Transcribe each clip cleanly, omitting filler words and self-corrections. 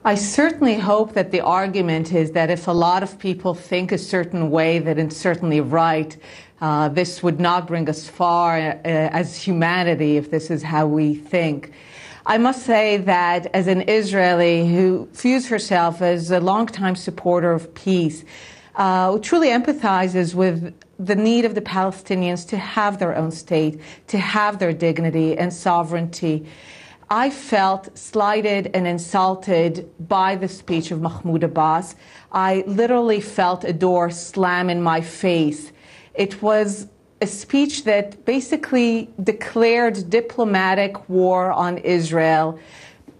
I certainly hope that the argument is that if a lot of people think a certain way, that it's certainly right. This would not bring us far as humanity if this is how we think. I must say that as an Israeli who views herself as a longtime supporter of peace, who truly empathizes with the need of the Palestinians to have their own state, to have their dignity and sovereignty, I felt slighted and insulted by the speech of Mahmoud Abbas. I literally felt a door slam in my face. It was a speech that basically declared diplomatic war on Israel,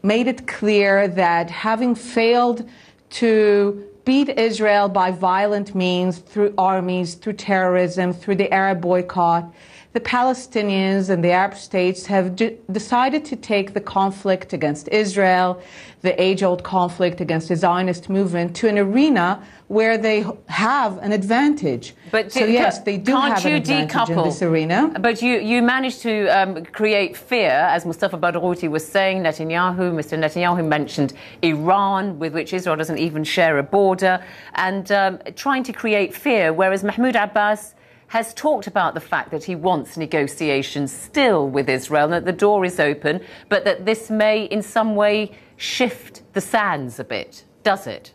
made it clear that having failed to beat Israel by violent means, through armies, through terrorism, through the Arab boycott, the Palestinians and the Arab states have decided to take the conflict against Israel, the age-old conflict against the Zionist movement, to an arena where they have an advantage. But so yes, they do have an advantage in this arena. But you managed to create fear, as Mustafa Barghouti was saying. Mr. Netanyahu mentioned Iran, with which Israel doesn't even share a border, and trying to create fear, whereas Mahmoud Abbas has talked about the fact that he wants negotiations still with Israel, and that the door is open, but that this may in some way shift the sands a bit. Does it?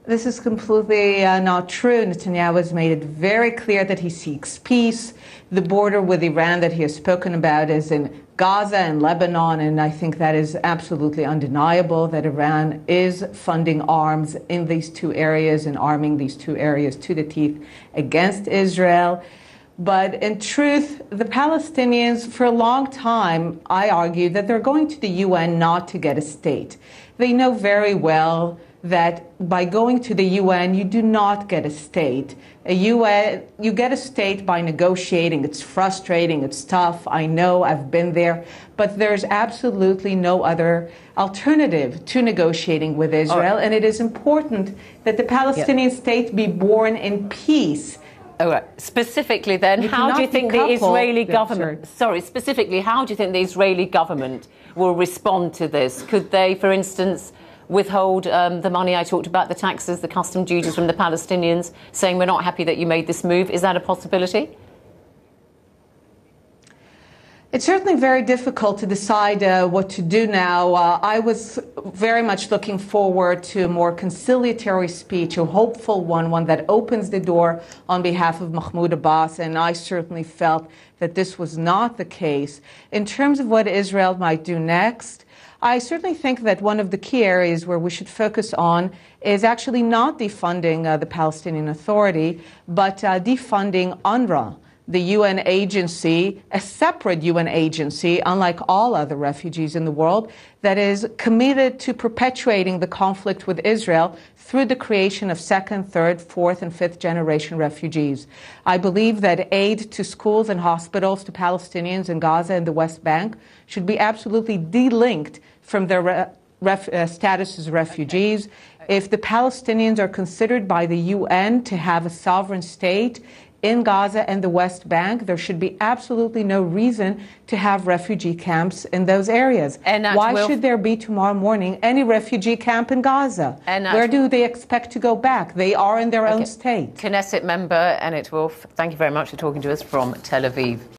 This is completely not true. Netanyahu has made it very clear that he seeks peace. The border with Iran that he has spoken about is in Gaza and Lebanon, and I think that is absolutely undeniable that Iran is funding arms in these two areas and arming these two areas to the teeth against Israel. But in truth, the Palestinians, for a long time, I argued that they're going to the UN not to get a state. They know very well that by going to the UN, you do not get a state. You get a state by negotiating. It's frustrating. It's tough. I know. I've been there. But there's absolutely no other alternative to negotiating with Israel. And it is important that the Palestinian state be born in peace. All right. Specifically then, how do you think the Israeli government, specifically, how do you think the Israeli government will respond to this? Could they, for instance, withhold the money I talked about, the taxes, the custom duties from the Palestinians, saying we're not happy that you made this move? Is that a possibility? It's certainly very difficult to decide what to do now. I was very much looking forward to a more conciliatory speech, a hopeful one that opens the door on behalf of Mahmoud Abbas, and I certainly felt that this was not the case. In terms of what Israel might do next, I certainly think that one of the key areas where we should focus on is actually not defunding the Palestinian Authority, but defunding UNRWA, the UN agency, a separate UN agency, unlike all other refugees in the world, that is committed to perpetuating the conflict with Israel through the creation of second, third, fourth, and fifth generation refugees. I believe that aid to schools and hospitals to Palestinians in Gaza and the West Bank should be absolutely delinked from their status as refugees. If the Palestinians are considered by the UN to have a sovereign state in Gaza and the West Bank, there should be absolutely no reason to have refugee camps in those areas. Why should there be tomorrow morning any refugee camp in Gaza? Where do they expect to go back? They are in their own state. Knesset member Einat Wilf, thank you very much for talking to us from Tel Aviv.